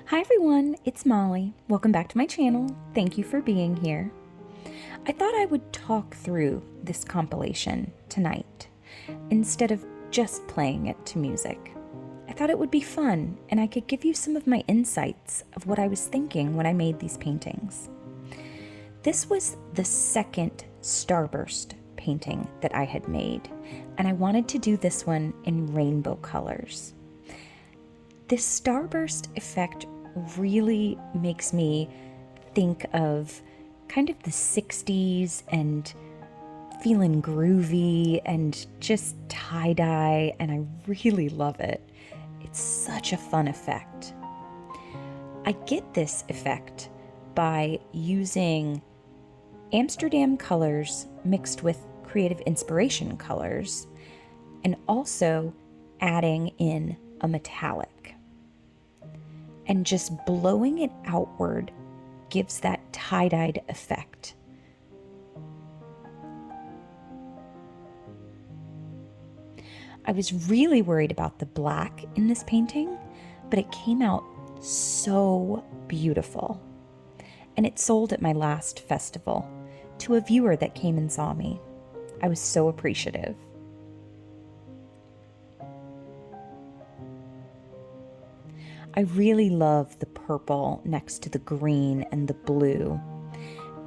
Hi everyone, it's Molly. Welcome back to my channel. Thank you for being here. I thought I would talk through this compilation tonight instead of just playing it to music. I thought it would be fun and I could give you some of my insights of what I was thinking when I made these paintings. This was the second Starburst painting that I had made, and I wanted to do this one in rainbow colors. This starburst effect really makes me think of kind of the 60s and feeling groovy and just tie-dye, and I really love it. It's such a fun effect. I get this effect by using Amsterdam colors mixed with Creative Inspiration colors and also adding in a metallic. And just blowing it outward gives that tie-dyed effect. I was really worried about the black in this painting, but it came out so beautiful. And it sold at my last festival to a viewer that came and saw me. I was so appreciative. I really love the purple next to the green and the blue.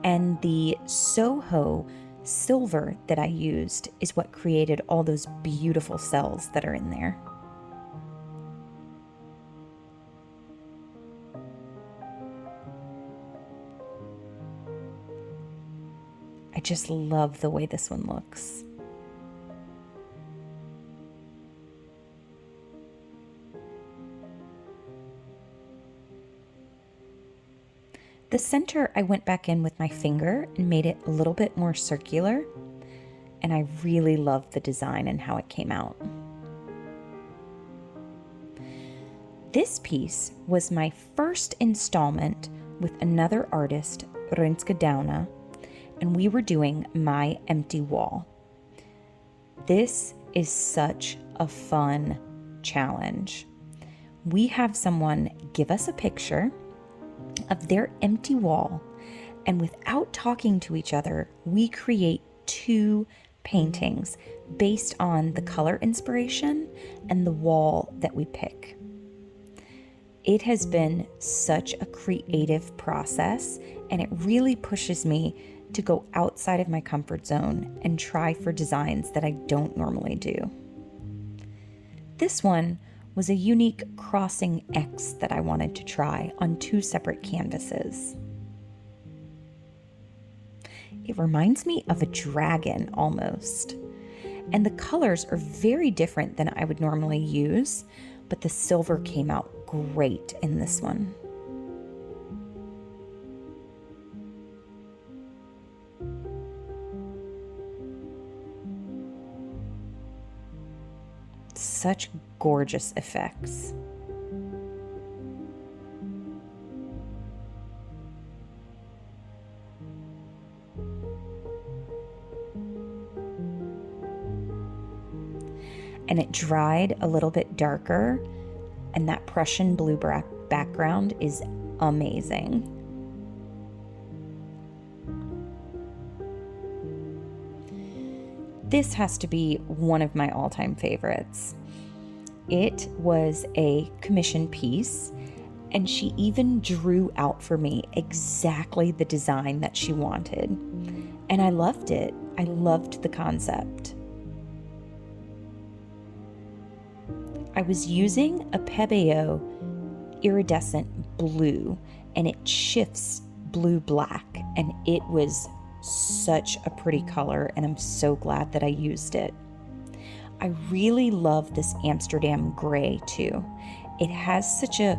And the Soho silver that I used is what created all those beautiful cells that are in there. I just love the way this one looks. The center, I went back in with my finger and made it a little bit more circular, and I really love the design and how it came out. This piece was my first installment with another artist, Renske Dauna, and we were doing My Empty Wall. This is such a fun challenge. We have someone give us a picture of their empty wall, and without talking to each other, we create two paintings based on the color inspiration and the wall that we pick. It has been such a creative process, and it really pushes me to go outside of my comfort zone and try for designs that I don't normally do. This one was a unique crossing X that I wanted to try on two separate canvases. It reminds me of a dragon almost. And the colors are very different than I would normally use, but the silver came out great in this one. Such gorgeous effects. And it dried a little bit darker, and that Prussian blue background is amazing. This has to be one of my all-time favorites. It was a commission piece, and she even drew out for me exactly the design that she wanted. And I loved it. I loved the concept. I was using a Pebeo iridescent blue, and it shifts blue-black, and it was such a pretty color, and I'm so glad that I used it. I really love this Amsterdam gray too. It has such a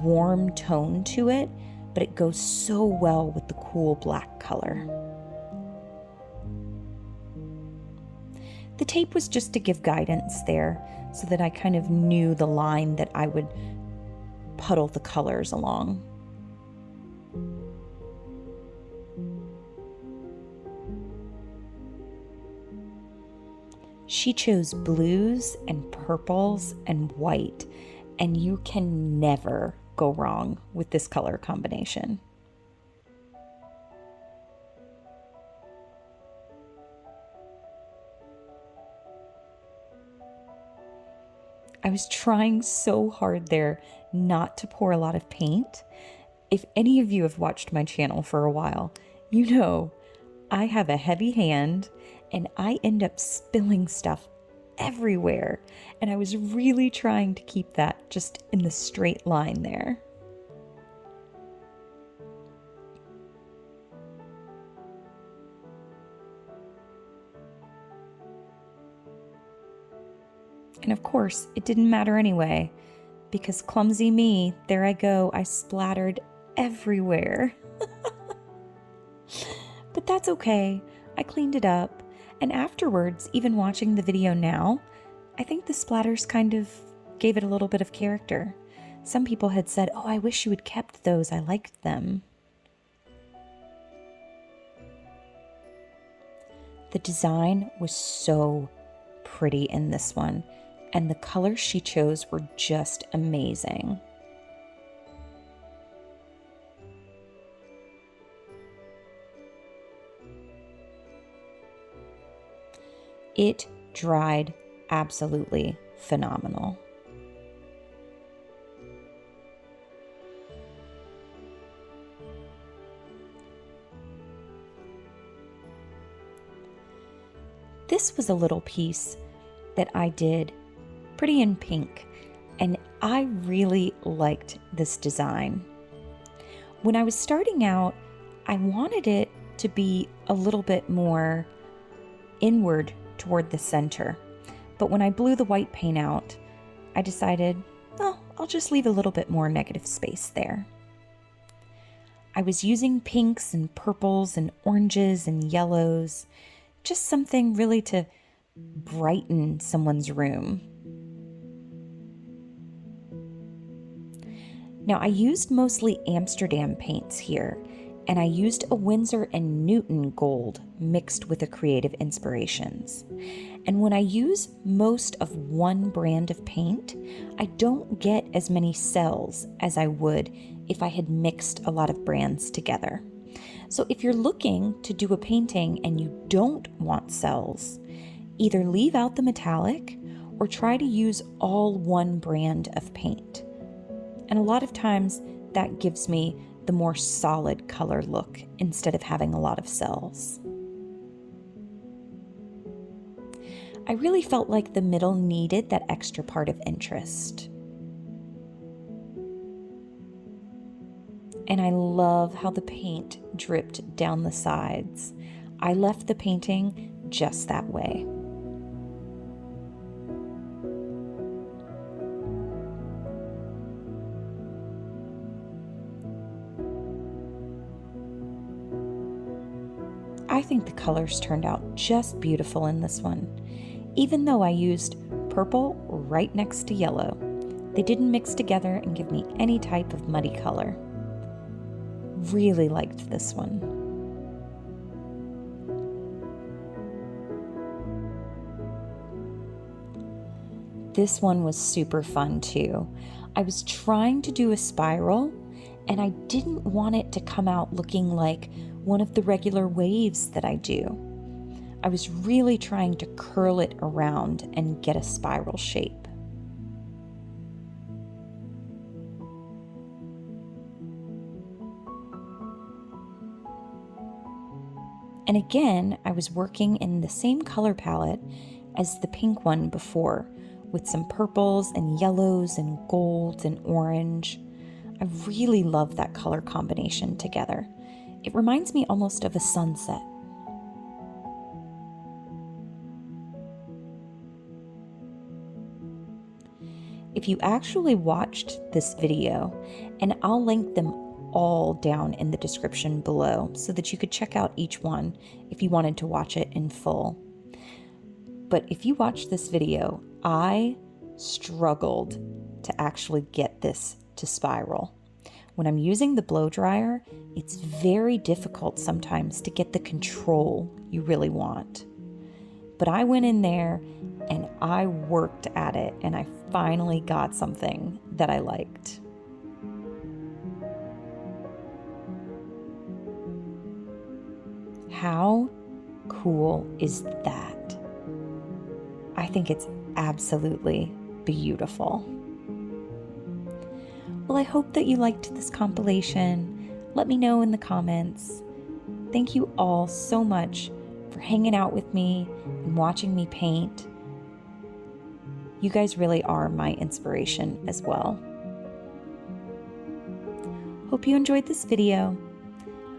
warm tone to it, but it goes so well with the cool black color. The tape was just to give guidance there so that I kind of knew the line that I would puddle the colors along. She chose blues and purples and white, and you can never go wrong with this color combination. I was trying so hard there not to pour a lot of paint. If any of you have watched my channel for a while, you know I have a heavy hand and I end up spilling stuff everywhere. And I was really trying to keep that just in the straight line there. And of course, it didn't matter anyway, because clumsy me, there I go, I splattered everywhere. But that's okay. I cleaned it up. And afterwards, even watching the video now, I think the splatters kind of gave it a little bit of character. Some people had said, "Oh, I wish you had kept those. I liked them." The design was so pretty in this one, and the colors she chose were just amazing. It dried absolutely phenomenal. This was a little piece that I did pretty in pink, and I really liked this design. When I was starting out, I wanted it to be a little bit more inward toward the center, but when I blew the white paint out, I decided, oh, I'll just leave a little bit more negative space there. I was using pinks and purples and oranges and yellows, just something really to brighten someone's room. Now, I used mostly Amsterdam paints here, and I used a Winsor and Newton gold mixed with the Creative Inspirations. And when I use most of one brand of paint, I don't get as many cells as I would if I had mixed a lot of brands together. So if you're looking to do a painting and you don't want cells, either leave out the metallic or try to use all one brand of paint. And a lot of times that gives me the more solid color look instead of having a lot of cells. I really felt like the middle needed that extra part of interest. And I love how the paint dripped down the sides. I left the painting just that way. I think the colors turned out just beautiful in this one. Even though I used purple right next to yellow, they didn't mix together and give me any type of muddy color. Really liked this one. This one was super fun too. I was trying to do a spiral, and I didn't want it to come out looking like one of the regular waves that I do. I was really trying to curl it around and get a spiral shape. And again, I was working in the same color palette as the pink one before, with some purples and yellows and golds and orange. I really love that color combination together. It reminds me almost of a sunset. If you actually watched this video, and I'll link them all down in the description below so that you could check out each one if you wanted to watch it in full. But if you watched this video, I struggled to actually get this to spiral. When I'm using the blow dryer, it's very difficult sometimes to get the control you really want. But I went in there and I worked at it, and I finally got something that I liked. How cool is that? I think it's absolutely beautiful. Well, I hope that you liked this compilation. Let me know in the comments. Thank you all so much for hanging out with me and watching me paint. You guys really are my inspiration as well. Hope you enjoyed this video.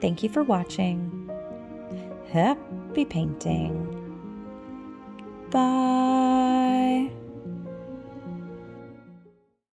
Thank you for watching. Happy painting. Bye.